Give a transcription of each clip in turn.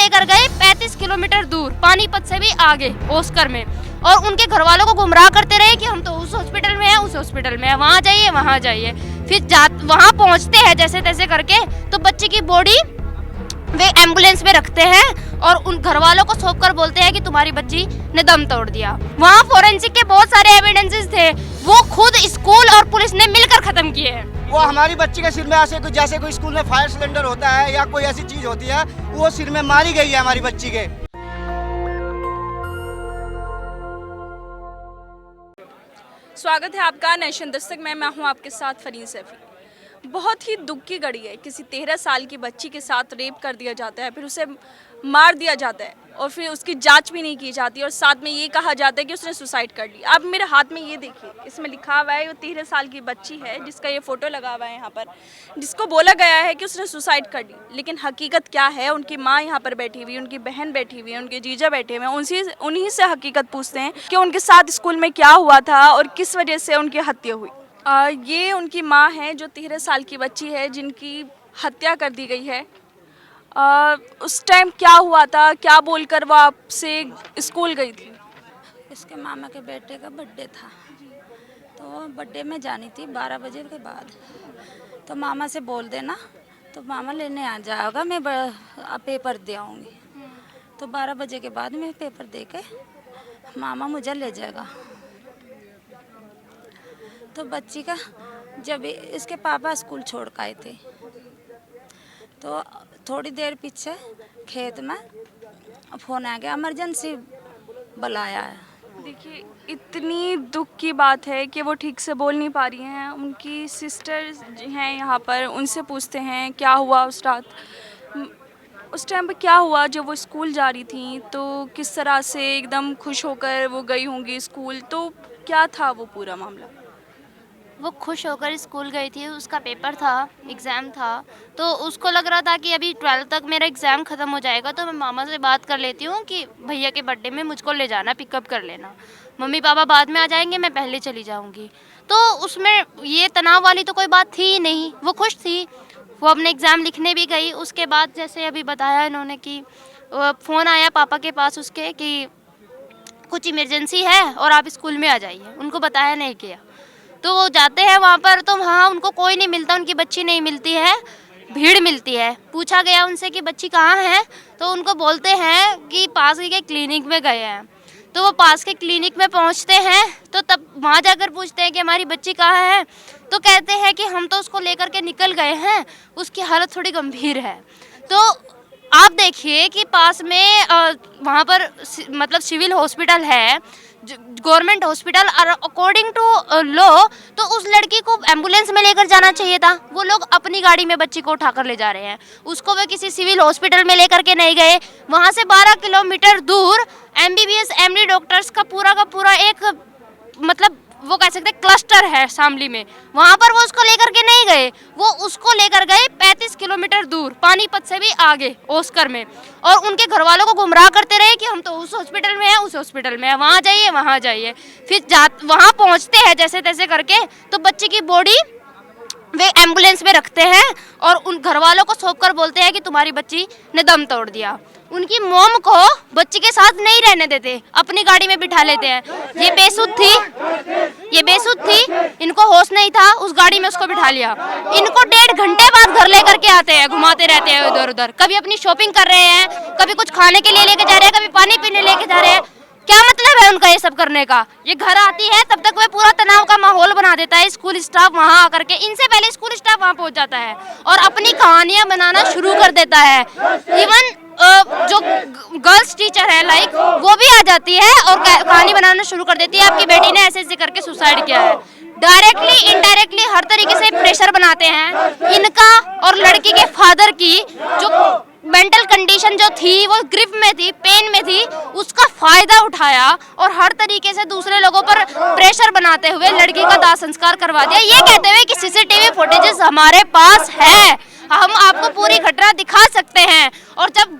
लेकर गए 35 किलोमीटर दूर, पानीपत से भी आगे, ओस्कर में, और उनके घर वालों को गुमराह करते रहे कि हम तो उस हॉस्पिटल में हैं, उस हॉस्पिटल में हैं, वहाँ जाइए वहाँ जाइए। फिर वहाँ पहुँचते हैं जैसे तैसे करके, तो बच्चे की बॉडी वे एम्बुलेंस में रखते हैं और उन घर वालों को सौंप कर बोलते हैं कि तुम्हारी बच्ची ने दम तोड़ दिया। वहाँ फोरेंसिक के बहुत सारे एविडेंसेस थे, वो खुद स्कूल और पुलिस ने मिलकर खत्म किए हैं। वो हमारी बच्ची के सिर में ऐसे कुछ, जैसे कोई स्कूल में फायर सिलेंडर होता है या कोई ऐसी चीज होती है, वो सिर में मारी गई है हमारी बच्ची के। स्वागत है आपका नेशन दस्तक में, मैं हूं आपके साथ फरीन सैफी। बहुत ही दुख की घड़ी है, किसी 13 साल की बच्ची के साथ रेप कर दिया जाता है, फिर उसे मार दिया जाता है और फिर उसकी जांच भी नहीं की जाती और साथ में ये कहा जाता है कि उसने सुसाइड कर ली। अब मेरे हाथ में ये देखिए, इसमें लिखा हुआ है वो 13 साल की बच्ची है जिसका ये फोटो लगा हुआ है यहाँ पर, जिसको बोला गया है कि उसने सुसाइड कर ली। लेकिन हकीकत क्या है? उनकी माँ यहाँ पर बैठी हुई, उनकी बहन बैठी हुई है, उनके जीजा बैठे हुए हैं, उन्हीं से हकीकत पूछते हैं कि उनके साथ स्कूल में क्या हुआ था और किस वजह से उनकी हत्या हुई। ये उनकी माँ है जो 13 साल की बच्ची है जिनकी हत्या कर दी गई है। उस टाइम क्या हुआ था, क्या बोलकर वो आपसे स्कूल गई थी? इसके मामा के बेटे का बर्थडे था, तो बर्थडे में जानी थी 12 बजे के बाद। तो मामा से बोल देना, तो मामा लेने आ जाएगा, मैं पेपर दे आऊँगी। तो 12 बजे के बाद मैं पेपर दे के मामा मुझे ले जाएगा। तो बच्ची का जब इसके पापा स्कूल छोड़ के आए थे, तो थोड़ी देर पीछे खेत में फ़ोन आ गया, इमरजेंसी बुलाया है। देखिए, इतनी दुख की बात है कि वो ठीक से बोल नहीं पा रही हैं। उनकी सिस्टर हैं यहाँ पर, उनसे पूछते हैं क्या हुआ उस रात, उस टाइम पर क्या हुआ जब वो स्कूल जा रही थी, तो किस तरह से एकदम खुश होकर वो गई होंगी स्कूल, तो क्या था वो पूरा मामला? वो खुश होकर स्कूल गई थी, उसका पेपर था, एग्ज़ाम था, तो उसको लग रहा था कि अभी 12 तक मेरा एग्ज़ाम ख़त्म हो जाएगा, तो मैं मामा से बात कर लेती हूँ कि भैया के बर्थडे में मुझको ले जाना, पिकअप कर लेना, मम्मी पापा बाद में आ जाएंगे, मैं पहले चली जाऊँगी। तो उसमें ये तनाव वाली तो कोई बात थी ही नहीं, वो खुश थी। वो अपने एग्ज़ाम लिखने भी गई। उसके बाद जैसे अभी बताया इन्होंने कि फ़ोन आया पापा के पास उसके कि कुछ इमरजेंसी है और आप स्कूल में आ जाइए, उनको बताया नहीं किया। तो वो जाते हैं वहाँ पर, तो वहाँ उनको कोई नहीं मिलता, उनकी बच्ची नहीं मिलती है, भीड़ मिलती है। पूछा गया उनसे कि बच्ची कहाँ है, तो उनको बोलते हैं कि पास ही के क्लिनिक में गए हैं। तो वो पास के क्लिनिक में पहुँचते हैं, तो तब वहाँ जाकर पूछते हैं कि हमारी बच्ची कहाँ है, तो कहते हैं कि हम तो उसको लेकर के निकल गए हैं, उसकी हालत थोड़ी गंभीर है। तो आप देखिए कि पास में वहाँ पर मतलब सिविल हॉस्पिटल है, गवर्नमेंट हॉस्पिटल, और अकॉर्डिंग टू लॉ तो उस लड़की को एम्बुलेंस में लेकर जाना चाहिए था। वो लोग अपनी गाड़ी में बच्ची को उठाकर ले जा रहे हैं, उसको वे किसी सिविल हॉस्पिटल में लेकर के नहीं गए। वहाँ से 12 किलोमीटर दूर MBBS MD डॉक्टर्स का पूरा एक मतलब वो कह सकते हैं क्लस्टर है शामली में, वहाँ पर वो उसको लेकर के नहीं गए, वो उसको लेकर गए 35 किलोमीटर दूर, पानीपत से भी आगे, ओस्कर में, और उनके घर वालों को गुमराह करते रहे कि हम तो उस हॉस्पिटल में हैं, उस हॉस्पिटल में हैं, वहाँ जाइए वहाँ जाइए। फिर वहाँ पहुँचते हैं जैसे तैसे करके, तो बच्चे की बॉडी वे एम्बुलेंस में रखते हैं और उन घर वालों को सौंप कर बोलते हैं कि तुम्हारी बच्ची ने दम तोड़ दिया। उनकी मॉम को बच्ची के साथ नहीं रहने देते, अपनी गाड़ी में बिठा लेते हैं। ये बेसुध थी, इनको होश नहीं था, उस गाड़ी में उसको बिठा लिया। इनको 1.5 घंटे बाद घर लेकर के आते हैं, घुमाते रहते हैं इधर उधर, कभी अपनी शॉपिंग कर रहे हैं, कभी कुछ खाने के लिए लेके जा रहे हैं, कभी पानी पीने लेके जा रहे हैं। क्या मतलब है उनका ये सब करने का? ये घर आती है तब तक वह पूरा तनाव का माहौल बना देता है स्कूल स्टाफ वहाँ आकर के, इनसे पहले स्कूल स्टाफ वहाँ पहुँच जाता है और अपनी कहानियाँ बनाना शुरू कर देता है। इवन जो गर्ल्स टीचर है लाइक, वो भी आ जाती है और कहानी बनाना शुरू कर देती है, आपकी बेटी ने ऐसे ऐसे करके सुसाइड किया है। डायरेक्टली इनडायरेक्टली हर तरीके से प्रेशर बनाते हैं इनका, और लड़की के फादर की जो मेंटल कंडीशन जो थी वो ग्रिफ में थी, पेन में थी, उसका फायदा उठाया और हर तरीके से दूसरे लोगों पर प्रेशर बनाते हुए लड़की का दाह संस्कार करवा दिया, ये कहते हुए कि CCTV फुटेजेस हमारे पास है, हम आपको पूरी घटना दिखा सकते हैं। और जब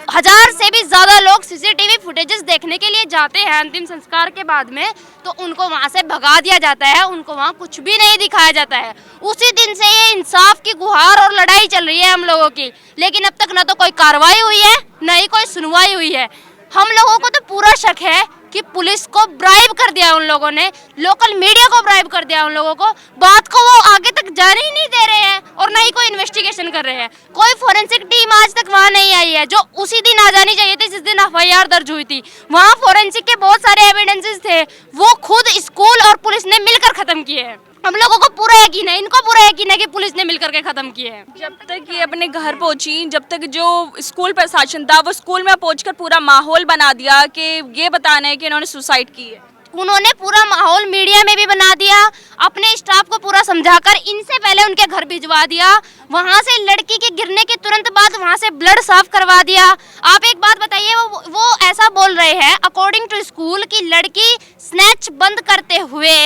1000 से भी ज़्यादा लोग CCTV फुटेजेस देखने के लिए जाते हैं अंतिम संस्कार के बाद में, तो उनको वहाँ से भगा दिया जाता है, उनको वहाँ कुछ भी नहीं दिखाया जाता है। उसी दिन से ये इंसाफ की गुहार और लड़ाई चल रही है हम लोगों की, लेकिन अब तक ना तो कोई कार्रवाई हुई है न ही कोई सुनवाई हुई है। हम लोगों को तो पूरा शक है कि पुलिस को ब्राइब कर दिया उन लोगों ने, लोकल मीडिया को ब्राइब कर दिया उन लोगों को, बात को वो आगे तक जाने ही नहीं दे रहे हैं और ना ही कोई इन्वेस्टिगेशन कर रहे हैं। कोई फोरेंसिक टीम आज तक वहाँ नहीं आई है, जो उसी दिन आ जानी चाहिए थी जिस दिन एफआईआर दर्ज हुई थी। वहाँ फोरेंसिक के बहुत सारे एविडेंसेस थे, वो खुद स्कूल और पुलिस ने मिलकर खत्म किए हैं। हम लोगों को पूरा यकीन है, इनको पूरा यकीन है कि पुलिस ने मिलकर के खत्म किए हैं। जब तक ये अपने घर पहुंची, जब तक जो स्कूल प्रशासन था वो स्कूल में पहुंचकर पूरा माहौल बना दिया कि ये बताना है कि इन्होंने सुसाइड की है। उन्होंने पूरा माहौल मीडिया में भी बना दिया, अपने स्टाफ को पूरा समझाकर इनसे पहले उनके घर भिजवा दिया, वहां से लड़की के गिरने के तुरंत बाद वहां से ब्लड साफ करवा दिया। आप एक बात बताइए, वो ऐसा बोल रहे हैं अकॉर्डिंग टू स्कूल कि लड़की स्नैच बंद करते हुए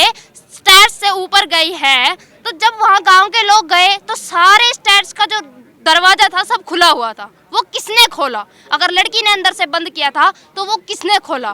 स्टेयर्स से ऊपर गई है। तो जब वहाँ गांव के लोग गए तो सारे स्टेयर्स का जो दरवाजा था सब खुला हुआ था। वो किसने खोला? अगर लड़की ने अंदर से बंद किया था तो वो किसने खोला?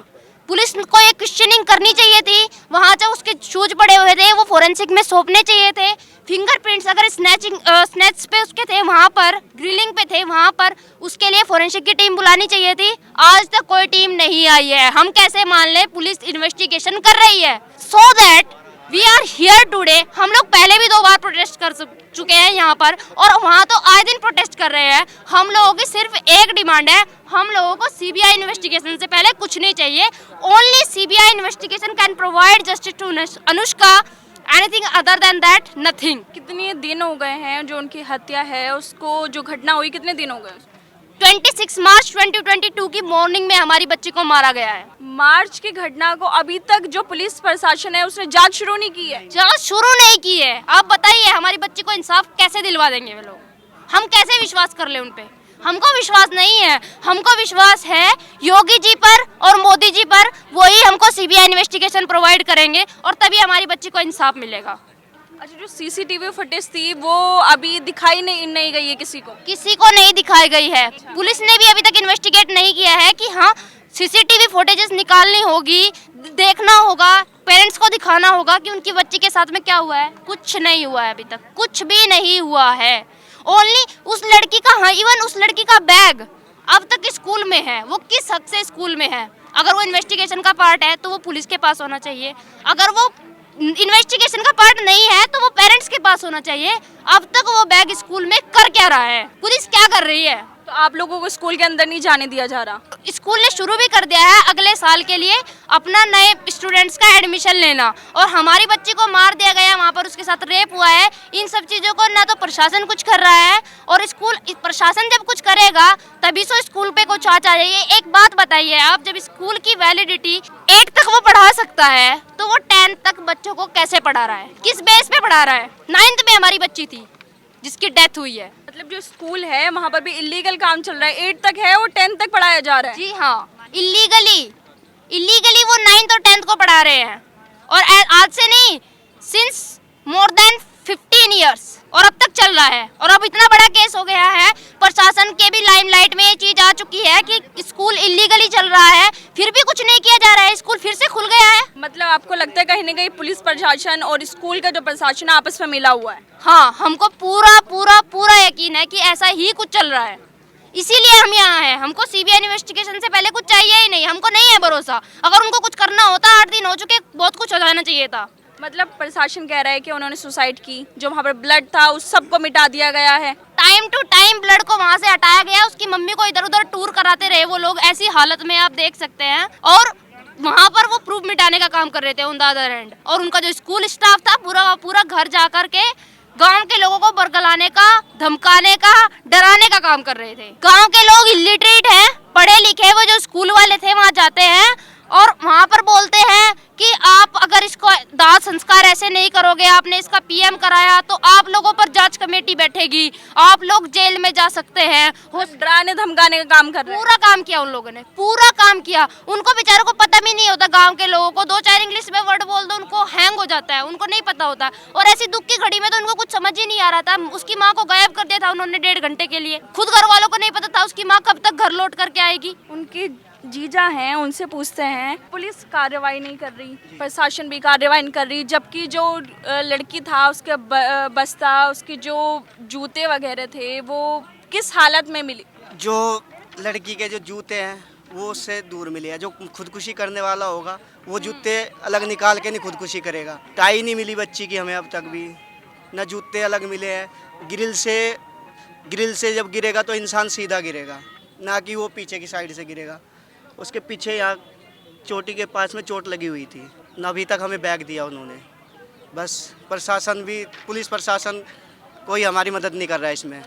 पुलिस को एक क्वेश्चनिंग करनी चाहिए थी। वहाँ जो उसके शूज पड़े हुए थे वो फोरेंसिक में सौंपने चाहिए थे। फिंगरप्रिंट्स अगर स्नैच पे उसके थे, वहाँ पर ग्रिलिंग पे थे, वहाँ पर उसके लिए फोरेंसिक की टीम बुलानी चाहिए थी। आज तक कोई टीम नहीं आई है। हम कैसे मान लें पुलिस इन्वेस्टिगेशन कर रही है? So that we are here today. हम लोग पहले भी 2 बार प्रोटेस्ट कर चुके हैं यहाँ पर और वहाँ तो आए दिन प्रोटेस्ट कर रहे हैं। हम लोगों की सिर्फ एक डिमांड है, हम लोगों को सीबीआई इन्वेस्टिगेशन से पहले कुछ नहीं चाहिए। Only CBI investigation can provide justice to Anushka, anything other than that nothing. कितने दिन हो गए हैं जो उनकी हत्या है, उसको जो घटना हुई कितने दिन हो गए? 26 मार्च 2022 की मॉर्निंग में हमारी बच्ची को मारा गया है। मार्च की घटना को अभी तक जो पुलिस प्रशासन है उसने जांच शुरू नहीं की है। जांच शुरू नहीं की है। आप बताइए हमारी बच्ची को इंसाफ कैसे दिलवा देंगे वे लोग? हम कैसे विश्वास कर ले उन पे? हमको विश्वास नहीं है। हमको विश्वास है योगी जी पर और मोदी जी पर। वही हमको सीबीआई इन्वेस्टिगेशन प्रोवाइड करेंगे और तभी हमारी बच्ची को इंसाफ मिलेगा। अच्छा, जो सीसीटीवी फुटेज थी वो अभी दिखाई नहीं गई है किसी को नहीं दिखाई गई है। पुलिस ने भी अभी तक इन्वेस्टिगेट नहीं किया है कि हाँ सीसीटीवी फुटेजेस निकालनी होगी, देखना होगा, पेरेंट्स को दिखाना होगा कि उनकी बच्ची के साथ में क्या हुआ है। कुछ नहीं हुआ है, अभी तक कुछ भी नहीं हुआ है। ओनली उस लड़की का, हाँ इवन उस लड़की का बैग अब तक स्कूल में है। वो किस हद से स्कूल में है? अगर वो इन्वेस्टिगेशन का पार्ट है तो वो पुलिस के पास होना चाहिए। अगर वो इन्वेस्टिगेशन का पार्ट नहीं है तो वो पेरेंट्स के पास होना चाहिए। अब तक वो बैग स्कूल में कर क्या रहा है? पुलिस क्या कर रही है? तो आप लोगों को स्कूल के अंदर नहीं जाने दिया जा रहा? स्कूल ने शुरू भी कर दिया है अगले साल के लिए अपना नए स्टूडेंट्स का एडमिशन लेना, और हमारी बच्ची को मार दिया गया, वहाँ पर उसके साथ रेप हुआ है। इन सब चीज़ों को ना तो प्रशासन कुछ कर रहा है, और स्कूल प्रशासन जब कुछ करेगा तभी तो स्कूल पे कुछ आ जाइए। एक बात बताइए आप, जब स्कूल की वैलिडिटी 8 तक वो पढ़ा सकता है तो वो 10 तक बच्चों को कैसे पढ़ा रहा है? किस बेस पे पढ़ा रहा है? 9th में हमारी बच्ची थी जिसकी डेथ हुई है। मतलब जो स्कूल है वहाँ पर भी इलीगल काम चल रहा है। 8 तक है और 10 तक पढ़ाया जा रहा है। जी हाँ, इलीगली वो 9th और 10th को पढ़ा रहे हैं, और आज से नहीं, सिंस मोर देन 15 ईयर्स, और अब तक चल रहा है। और अब इतना बड़ा केस हो गया है, प्रशासन के भी लाइमलाइट में ये चीज आ चुकी है कि स्कूल इलीगली चल रहा है, फिर भी कुछ नहीं किया जा रहा है। स्कूल फिर से खुल गया है। मतलब आपको लगता है कहीं ना कहीं पुलिस प्रशासन और स्कूल का जो प्रशासन है आपस में मिला हुआ है? हाँ, हमको पूरा पूरा पूरा यकीन है कि ऐसा ही कुछ चल रहा है, इसीलिए हम यहाँ हैं। हमको सीबीआई इन्वेस्टिगेशन से पहले कुछ चाहिए ही नहीं, हमको नहीं है भरोसा। अगर उनको कुछ करना होता, 8 दिन हो चुके, बहुत कुछ हो जाना चाहिए था। मतलब प्रशासन कह रहा है कि उन्होंने सुसाइड की, जो वहाँ पर ब्लड था उस सबको मिटा दिया गया है। टाइम टू टाइम ब्लड को वहाँ से हटाया गया। उसकी मम्मी को इधर उधर टूर कराते रहे वो लोग, ऐसी हालत में आप देख सकते हैं। और वहाँ पर वो प्रूफ मिटाने का काम कर रहे थे ऑन द अदर हैंड। और उनका जो स्कूल स्टाफ था पूरा घर जा करके गांव के लोगों को बरगलाने का, धमकाने का, डराने का काम कर रहे थे। गांव के लोग इलिटरेट हैं, पढ़े लिखे, वो जो स्कूल वाले थे वहाँ जाते हैं और वहाँ पर बोलते हैं कि आप अगर इसको दाह संस्कार ऐसे नहीं करोगे, आपने इसका पीएम कराया तो आप लोगों पर जांच कमेटी बैठेगी, आप लोग जेल में जा सकते हैं। डराने धमकाने का काम कर रहे हैं। पूरा काम किया उन लोगों ने, पूरा काम किया। उनको बेचारों को पता भी नहीं होता, गांव के लोगों को 2-4 इंग्लिश में वर्ड बोल दो उनको हैंग हो जाता है, उनको नहीं पता होता। और ऐसी दुख की घड़ी में तो उनको कुछ समझ ही नहीं आ रहा था। उसकी माँ को गायब कर दिया था उन्होंने 1.5 घंटे के लिए। खुद घर वालों को नहीं पता था उसकी माँ कब तक घर लौट करके आएगी। उनकी जीजा हैं, उनसे पूछते हैं। पुलिस कार्रवाई नहीं कर रही, प्रशासन भी कार्रवाई नहीं कर रही, जबकि जो लड़की था उसके बस्ता, उसके जो जूते वगैरह थे वो किस हालत में मिली? जो लड़की के जो जूते हैं वो उससे दूर मिले हैं। जो खुदकुशी करने वाला होगा वो जूते अलग निकाल के नहीं खुदकुशी करेगा। टाई नहीं मिली बच्ची की हमें अब तक भी, ना जूते अलग मिले हैं। ग्रिल से जब गिरेगा तो इंसान सीधा गिरेगा, ना कि वो पीछे की साइड से गिरेगा। उसके पीछे यहाँ चोटी के पास में चोट लगी हुई थी, ना अभी तक हमें बैग दिया उन्होंने। बस प्रशासन भी, पुलिस प्रशासन कोई हमारी मदद नहीं कर रहा है इसमें।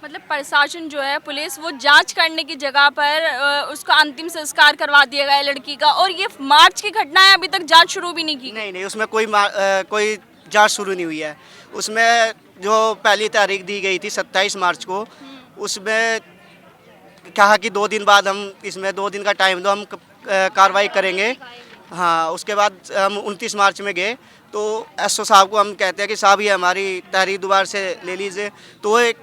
मतलब प्रशासन जो है, पुलिस, वो जांच करने की जगह पर उसका अंतिम संस्कार करवा दिया गया है लड़की का, और ये मार्च की घटना है, अभी तक जांच शुरू भी नहीं की। नहीं, उसमें कोई जांच शुरू नहीं हुई है। उसमें जो पहली तारीख दी गई थी 27 मार्च को, उसमें कहा कि 2 दिन बाद हम, इसमें 2 दिन का टाइम दो, हम कार्रवाई करेंगे। हाँ, उसके बाद हम 29 मार्च में गए तो एसओ साहब को हम कहते हैं कि साहब ये हमारी तहरीर दोबारा से ले लीजिए। तो वो एक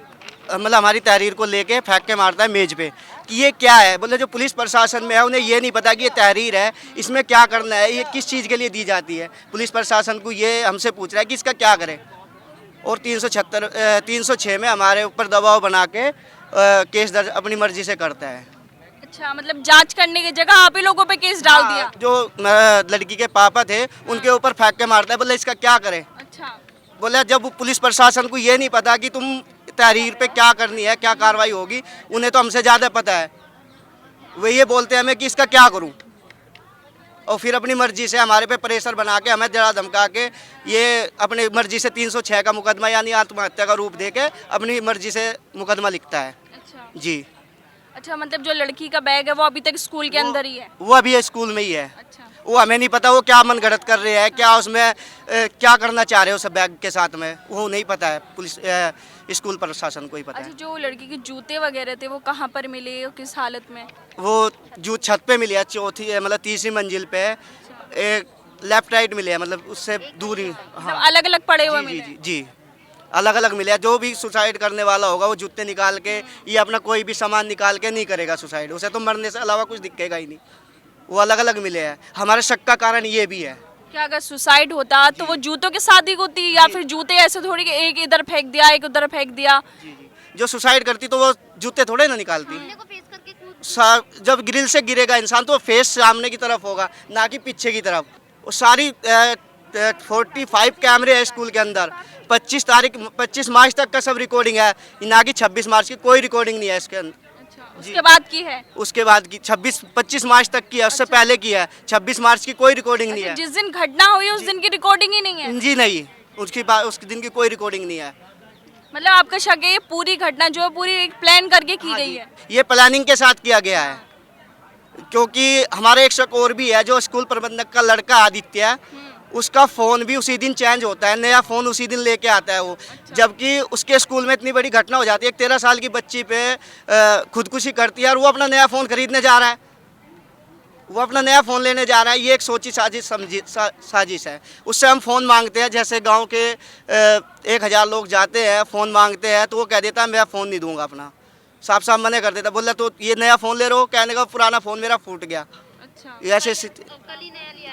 मतलब हमारी तहरीर को लेके फेंक के मारता है मेज पे कि ये क्या है। बोले जो पुलिस प्रशासन में है उन्हें ये नहीं पता कि ये तहरीर है, इसमें क्या करना है, ये किस चीज़ के लिए दी जाती है। पुलिस प्रशासन को ये हमसे पूछ रहा है कि इसका क्या करें। और 306 में हमारे ऊपर दबाव बना के केस दर्ज अपनी मर्जी से करता है। अच्छा, मतलब जांच करने की जगह आप ही लोगों पे केस डाल दिया। जो लड़की के पापा थे उनके ऊपर फेंक के मारता है। बोले इसका क्या करें। अच्छा, बोले जब पुलिस प्रशासन को ये नहीं पता कि तुम तहरीर पे क्या करनी है, क्या कार्रवाई होगी, उन्हें तो हमसे ज़्यादा पता है। वे ये बोलते हैं हमें कि इसका क्या करूं, और फिर अपनी मर्जी से हमारे पे प्रेशर बना के, हमें डरा धमका के, ये अपनी मर्जी से 306 का मुकदमा यानी आत्महत्या का रूप दे के अपनी मर्जी से मुकदमा लिखता है। अच्छा, जी। अच्छा, मतलब जो लड़की का बैग है वो अभी तक स्कूल के अंदर ही है। वो अभी स्कूल में ही है। अच्छा, वो हमें नहीं पता वो क्या मन गढ़ंत कर रहे हैं, क्या उसमें क्या करना चाह रहे हो सब बैग के साथ में, वो नहीं पता है। पुलिस स्कूल प्रशासन को ही पता अच्छा, है। जो लड़की के जूते वगैरह थे वो कहाँ पर मिले और किस हालत में? वो जो छत पे मिले है, मतलब तीसरी मंजिल पे, एक लेफ्ट राइट मिले है, मतलब उससे दूर ही। हाँ, अलग अलग पड़े हुए जी मिले? जी जी, अलग अलग मिले हैं। जो भी सुसाइड करने वाला होगा वो जूते निकाल के या अपना कोई भी सामान निकाल के नहीं करेगा सुसाइड, उसे तो मरने से अलावा कुछ दिखेगा ही नहीं। वो अलग अलग मिले हैं। हमारे शक का कारण ये भी है। क्या अगर सुसाइड होता तो वो जूतों के साथ ही होती, या फिर जूते ऐसे थोड़ी कि एक इधर फेंक दिया एक उधर फेंक दिया? जी जी, जो सुसाइड करती तो वो जूते थोड़े ना निकालती। जब ग्रिल से गिरेगा इंसान तो फेस सामने की तरफ होगा, ना कि पीछे की तरफ। वो सारी 45 कैमरे हैं स्कूल के अंदर। 25 मार्च तक का सब रिकॉर्डिंग है, ना कि 26 मार्च की कोई रिकॉर्डिंग नहीं है इसके अंदर। उसके बाद की है? उसके बाद की 25 मार्च तक की है, उससे पहले की है। 26 मार्च की कोई रिकॉर्डिंग नहीं है। जिस दिन घटना हुई उस दिन की रिकॉर्डिंग ही नहीं है? जी नहीं, उस दिन की कोई रिकॉर्डिंग नहीं है। मतलब आपका शक है ये पूरी घटना जो है पूरी एक प्लान करके की गई है? ये प्लानिंग के साथ किया गया है, क्योंकि हमारे एक शक और भी है। जो स्कूल प्रबंधक का लड़का आदित्य, उसका फ़ोन भी उसी दिन चेंज होता है, नया फ़ोन उसी दिन लेके आता है वो। जबकि उसके स्कूल में इतनी बड़ी घटना हो जाती है, एक 13 साल की बच्ची पे खुदकुशी करती है और वो अपना नया फ़ोन खरीदने जा रहा है, वो अपना नया फ़ोन लेने जा रहा है। ये एक सोची साजिश है। उससे हम फ़ोन मांगते हैं, जैसे गांव के 1000 लोग जाते हैं फ़ोन मांगते हैं तो वो कह देता है मैं फ़ोन नहीं दूंगा अपना, साफ साफ मना कर देता। बोला तो ये नया फ़ोन ले रहे हो, कहने का पुराना फ़ोन मेरा फूट गया। अच्छा, ऐसे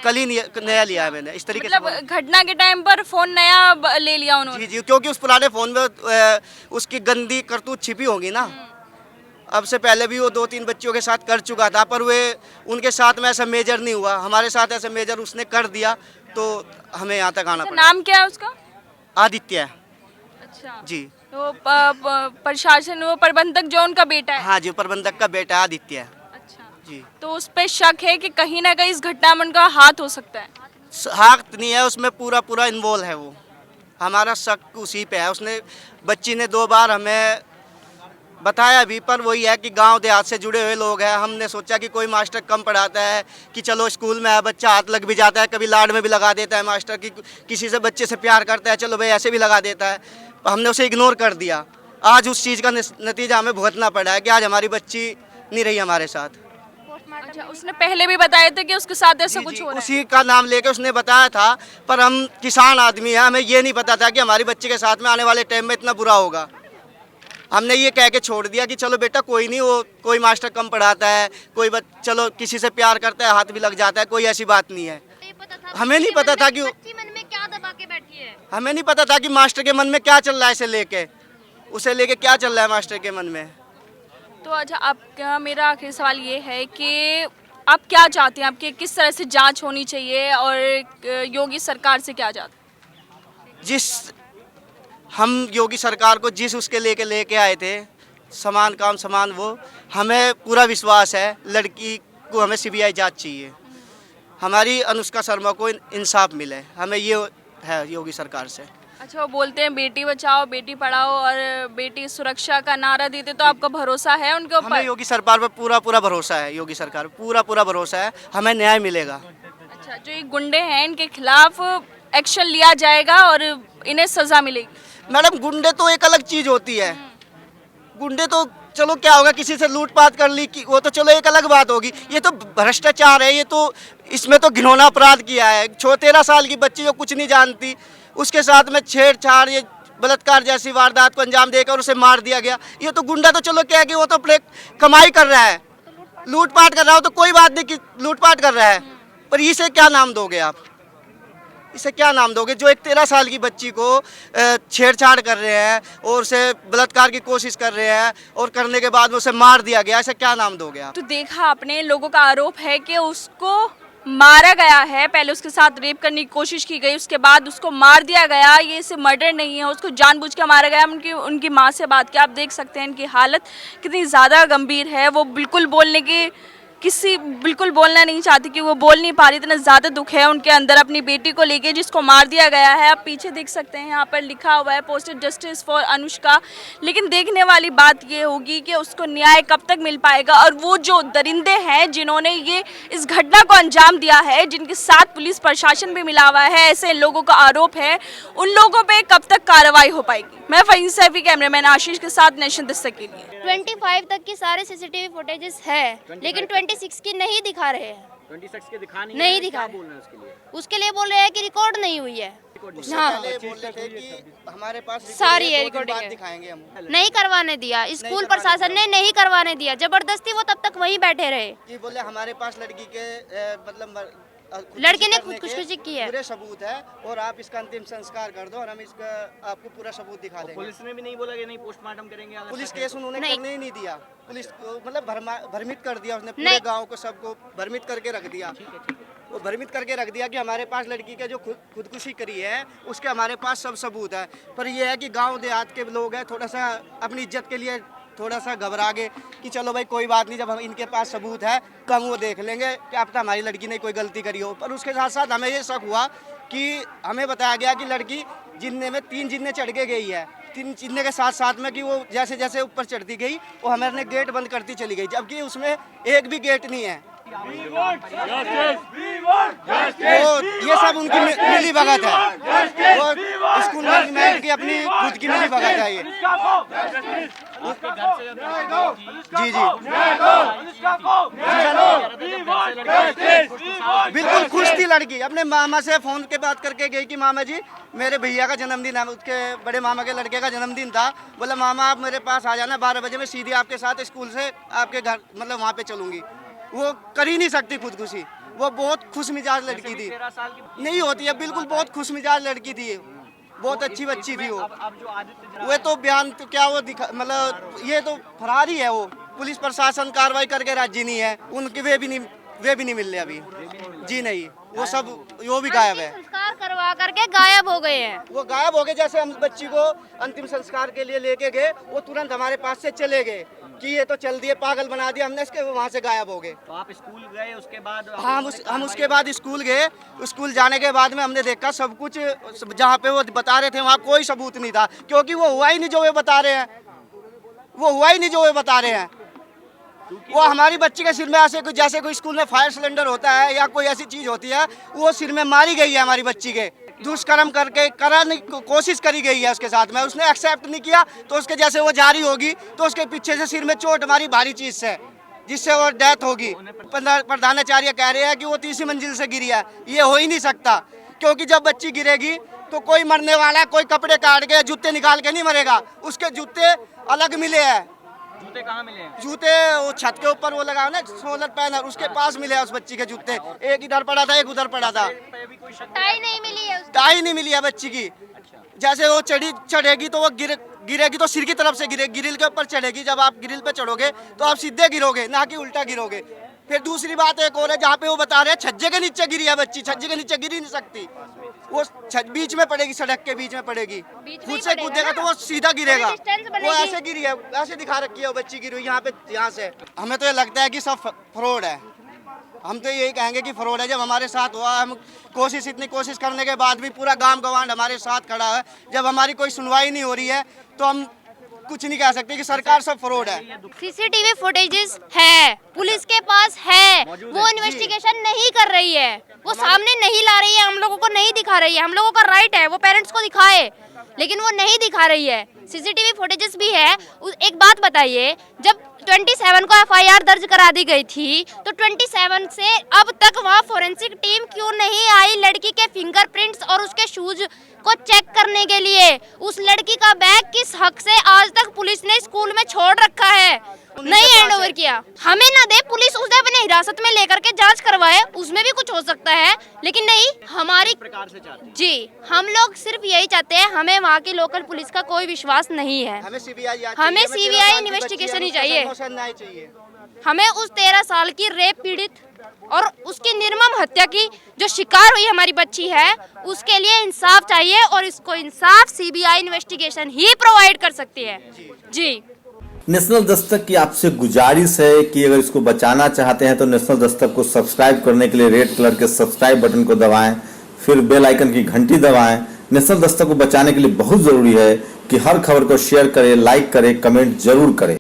कल ही नया लिया है मैंने, इस तरीके से। मतलब घटना के टाइम पर फोन नया ले लिया उन्होंने? जी जी, क्योंकि उस पुराने फ़ोन में उसकी गंदी करतूत छिपी होगी ना। अब से पहले भी वो 2-3 बच्चियों के साथ कर चुका था, पर वे उनके साथ में ऐसा मेजर नहीं हुआ। हमारे साथ ऐसा मेजर उसने कर दिया तो हमें यहाँ तक आना पड़ा। नाम क्या है उसका? आदित्य। अच्छा जी। तो प्रशासन, वो प्रबंधक जो उनका बेटा है? हाँ जी, प्रबंधक का बेटा आदित्य। अच्छा जी। तो उस पे शक है कि कहीं ना कहीं इस घटना में उनका हाथ हो सकता है? हाथ नहीं है उसमें, पूरा इन्वॉल्व है वो। हमारा शक उसी पे है। उसने, बच्ची ने 2 बार हमें बताया भी, पर वही है कि गांव देहात से जुड़े हुए लोग हैं। हमने सोचा कि कोई मास्टर कम पढ़ाता है कि चलो स्कूल में है, बच्चा हाथ लग भी जाता है, कभी लाड में भी लगा देता है मास्टर की, किसी से बच्चे से प्यार करता है, चलो भाई ऐसे भी लगा देता है। हमने उसे इग्नोर कर दिया। आज उस चीज़ का नतीजा हमें भुगतना पड़ा है कि आज हमारी बच्ची नहीं रही हमारे साथ। अच्छा, उसने पहले भी बताया था कि उसके साथ ऐसा कुछ हो रहा है? उसी का नाम लेके उसने बताया था, पर हम किसान आदमी हैं, हमें ये नहीं पता था कि हमारी बच्ची के साथ में आने वाले टाइम में इतना बुरा होगा। हमने ये कह के छोड़ दिया कि चलो बेटा कोई नहीं, वो कोई मास्टर कम पढ़ाता है, कोई चलो किसी से प्यार करता है हाथ भी लग जाता है, कोई ऐसी बात नहीं है। हमें नहीं पता था कि मन में क्या दबा के बैठी है। हमें नहीं पता था कि मास्टर के मन में क्या चल रहा है, उसे लेके क्या चल रहा है मास्टर के मन में। तो अच्छा, आपका मेरा आखिरी सवाल ये है कि आप क्या चाहते हैं, आपके किस तरह से जांच होनी चाहिए और योगी सरकार से क्या चाहते हैं? जिस हम योगी सरकार को जिस उसके लेके आए थे, समान काम समान वो, हमें पूरा विश्वास है लड़की को हमें सीबीआई जांच चाहिए, हमारी अनुष्का शर्मा को इंसाफ मिले, हमें ये है योगी सरकार से। अच्छा, वो बोलते हैं बेटी बचाओ बेटी पढ़ाओ और बेटी सुरक्षा का नारा देते, तो आपका भरोसा है उनके हमें ऊपर? योगी सरकार पर पूरा भरोसा है, योगी सरकार पूरा भरोसा है, हमें न्याय मिलेगा। अच्छा, जो ये गुंडे हैं इनके खिलाफ एक्शन लिया जाएगा और इन्हें सजा मिलेगी? मैडम गुंडे तो एक अलग चीज होती है, गुंडे तो चलो क्या होगा, किसी से लूटपाट कर ली वो तो चलो एक अलग बात होगी, ये तो भ्रष्टाचार है, ये तो इसमें तो घिनौना अपराध किया है। 13 साल की बच्ची जो कुछ नहीं जानती उसके साथ में छेड़छाड़, ये बलात्कार जैसी वारदात को अंजाम देकर उसे मार दिया गया। ये तो गुंडा तो चलो क्या है कि वो तो अपने कमाई कर रहा है, लूटपाट कर रहा हो तो कोई बात नहीं कि लूटपाट कर रहा है, पर इसे क्या नाम दोगे आप, इसे क्या नाम दोगे? जो एक 13 साल की बच्ची को छेड़छाड़ कर रहे हैं और उसे बलात्कार की कोशिश कर रहे हैं और करने के बाद उसे मार दिया गया, इसे क्या नाम दोगे आप? तो देखा आपने, लोगों का आरोप है कि उसको मारा गया है, पहले उसके साथ रेप करने की कोशिश की गई, उसके बाद उसको मार दिया गया। ये इसे मर्डर नहीं है, उसको जानबूझ के मारा गया। उनकी माँ से बात की, आप देख सकते हैं इनकी हालत कितनी ज़्यादा गंभीर है। वो बिल्कुल बोलना नहीं चाहती कि वो बोल नहीं पा रही, इतना ज़्यादा दुख है उनके अंदर अपनी बेटी को लेके जिसको मार दिया गया है। आप पीछे देख सकते हैं, यहाँ पर लिखा हुआ है पोस्टेड जस्टिस फॉर अनुष्का। लेकिन देखने वाली बात ये होगी कि उसको न्याय कब तक मिल पाएगा, और वो जो दरिंदे हैं जिन्होंने ये इस घटना को अंजाम दिया है, जिनके साथ पुलिस प्रशासन भी मिला हुआ है, ऐसे लोगों का आरोप है, उन लोगों पर कब तक कार्रवाई हो पाएगी? मैं फरीन सैफी, कैमरामैन आशीष के साथ, नेशन दस्तक के लिए। 25 तक की सारे सीसीटीवी फुटेजेस है, लेकिन 26 की नहीं दिखा रहे हैं। 26 के दिखा नहीं दिखा रहे। बोल रहे हैं उसके लिए? उसके लिए बोल रहे हैं कि रिकॉर्ड नहीं हुई है। हाँ, बोल रहे थे कि हमारे पास सारी है दो दिन रिकॉर्डिंग बाद है। दिखाएंगे हम। नहीं करवाने दिया, स्कूल प्रशासन ने नहीं करवाने दिया, जबरदस्ती वो तब तक वहीं बैठे रहे। ये बोले हमारे पास लड़की के मतलब लड़के ने करने के खुदकुशी की है। पूरे सबूत है और आप इसका अंतिम संस्कार कर दो और हम इसका आपको पूरा सबूत दिखा देंगे। पुलिस ने भी नहीं बोला कि नहीं पोस्टमार्टम करेंगे? अगर पुलिस केस उन्होंने नहीं। करने ही नहीं दिया, पुलिस को मतलब भ्रमित कर दिया उसने, पूरे गांव को सबको भ्रमित करके रख दिया। वो भ्रमित करके रख दिया कि हमारे पास लड़की के जो खुदकुशी करी है उसके हमारे पास सब सबूत है। पर यह है कि गांव देहात के लोग हैं, थोड़ा सा अपनी इज्जत के लिए थोड़ा सा घबरा गए कि चलो भाई कोई बात नहीं, जब हम इनके पास सबूत है तो हम वो देख लेंगे कि अब तो हमारी लड़की ने कोई गलती करी हो। पर उसके साथ साथ हमें ये शक हुआ कि हमें बताया गया कि लड़की जिन्ने में 3 जिन्ने चढ़ के गई है, 3 जिन्ने के साथ साथ में कि वो जैसे जैसे ऊपर चढ़ती गई वो हमारे गेट बंद करती चली गई, जबकि उसमें एक भी गेट नहीं है। वो ये सब उनकी मिली भगत है, वो स्कूल मैनेजमेंट की अपनी खुद की मिली भगत है ये। जी जी बिल्कुल खुश थी लड़की, अपने मामा से फोन के बात करके गई कि मामा जी मेरे भैया का जन्मदिन है, उसके बड़े मामा के लड़के का जन्मदिन था। बोला मामा आप मेरे पास आ जाना 12 बजे, मैं सीधे आपके साथ स्कूल से आपके घर मतलब वहाँ पे चलूंगी। वो कर ही नहीं सकती खुदकुशी, वो बहुत खुश मिजाज लड़की थी। 13 साल की नहीं होती है, बिल्कुल बहुत खुश मिजाज लड़की थी, बहुत अच्छी बच्ची थी वो। अब जो आदित्य वो तो बयान तो क्या वो दिखा मतलब ये तो फरार ही है वो, पुलिस प्रशासन कार्रवाई करके राजी नहीं है, उनके वे भी नहीं मिल रहे अभी। जी नहीं, वो सब वो भी गायब है, संस्कार करवा करके गायब हो गए हैं। वो गायब हो गए। जैसे हम बच्ची को अंतिम संस्कार के लिए लेके गए, वो तुरंत हमारे पास से चले गए कि ये तो चल दिए, पागल बना दिया हमने इसके, वहाँ से गायब हो गए। तो आप स्कूल गए उसके बाद? हाँ हम उसके बाद स्कूल गए, स्कूल जाने के बाद में हमने देखा सब कुछ जहाँ पे वो बता रहे थे वहाँ कोई सबूत नहीं था, क्योंकि वो हुआ ही नहीं जो वे बता रहे हैं, वो हुआ ही नहीं जो वे बता रहे हैं। वो हमारी बच्ची के सिर में ऐसे कुछ जैसे कोई स्कूल में फायर सिलेंडर होता है या कोई ऐसी चीज होती है, वो सिर में मारी गई है हमारी बच्ची के, दुष्कर्म करके कराने की कोशिश करी गई है उसके साथ में, उसने एक्सेप्ट नहीं किया तो उसके जैसे वो जारी होगी तो उसके पीछे से सिर में चोट मारी भारी चीज से, जिससे वो डेथ होगी। प्रधानाचार्य कह रहे हैं कि वो 30वीं मंजिल से गिरी है, ये हो ही नहीं सकता, क्योंकि जब बच्ची गिरेगी तो कोई मरने वाला है, कोई कपड़े काट के जूते निकाल के नहीं मरेगा, उसके जूते अलग मिले हैं। जूते कहाँ मिले हैं? जूते वो छत के ऊपर वो लगा ना सोलर पैनल, उसके पास मिले उस बच्ची के जूते, एक इधर पड़ा था एक उधर पड़ा था। टाई नहीं मिली है उसको। टाई नहीं मिली है बच्ची की, जैसे वो चढ़ेगी तो वो गिरेगी तो सिर की तरफ से गिरेगी, ग्रिल के ऊपर चढ़ेगी। जब आप ग्रिल पे चढ़ोगे तो आप सीधे गिरोगे, ना कि उल्टा गिरोगे। फिर दूसरी बात एक और है, जहाँ पे वो बता रहे हैं छज्जे के नीचे गिरी है बच्ची, छज्जे के नीचे गिर ही नहीं सकती, वो बीच में पड़ेगी, सड़क के बीच में पड़ेगी। खुद से कूदेगा तो वो सीधा गिरेगा, वो ऐसे गिरी है, ऐसे दिखा रखी है वो बच्ची गिरी हुई यहाँ पे, यहाँ से। हमें तो ये लगता है कि सब फ्रॉड है, हम तो यही कहेंगे कि फ्रॉड है। जब हमारे साथ हुआ, हम इतनी कोशिश करने के बाद भी पूरा गांव गवांड हमारे साथ खड़ा है, जब हमारी कोई सुनवाई नहीं हो रही है तो हम कुछ नहीं कह सकते कि सरकार सब फ्रॉड है। सीसीटीवी फुटेजेस है, पुलिस के पास है, वो इन्वेस्टिगेशन नहीं कर रही है, वो सामने नहीं ला रही है, हम लोगों को नहीं दिखा रही है। हम लोगों का राइट है वो पेरेंट्स को दिखाए, लेकिन वो नहीं दिखा रही है। सीसीटीवी फुटेजेस भी है। एक बात बताइए, जब 27 को एफआईआर दर्ज करा दी गई थी तो 27 से अब तक वहाँ फोरेंसिक टीम क्यों नहीं आई लड़की के फिंगरप्रिंट्स और उसके शूज को चेक करने के लिए? उस लड़की का बैग किस हक से आज तक पुलिस ने स्कूल में छोड़ रखा है, नहीं हैंड ओवर किया? हमें ना दे पुलिस, उसे अपने हिरासत में लेकर के जांच करवाए, उसमें भी कुछ हो सकता है, लेकिन नहीं हमारी जी, हम लोग सिर्फ यही चाहते हैं, हमें वहाँ की लोकल पुलिस का कोई विश्वास नहीं है। हमें सीबीआई इन्वेस्टिगेशन ही चाहिए। हमें उस 13 साल की रेप पीड़ित और उसकी निर्मम हत्या की जो शिकार हुई हमारी बच्ची है, उसके लिए इंसाफ चाहिए, और इसको इंसाफ सीबीआई इन्वेस्टिगेशन ही प्रोवाइड कर सकती है। जी, नेशनल दस्तक की आपसे गुजारिश है कि अगर इसको बचाना चाहते हैं तो नेशनल दस्तक को सब्सक्राइब करने के लिए रेड कलर के सब्सक्राइब बटन को दबाएं, फिर बेल आइकन की घंटी दबाएं। नेशनल दस्तक को बचाने के लिए बहुत जरूरी है कि हर खबर को शेयर करें, लाइक करें, कमेंट जरूर करें।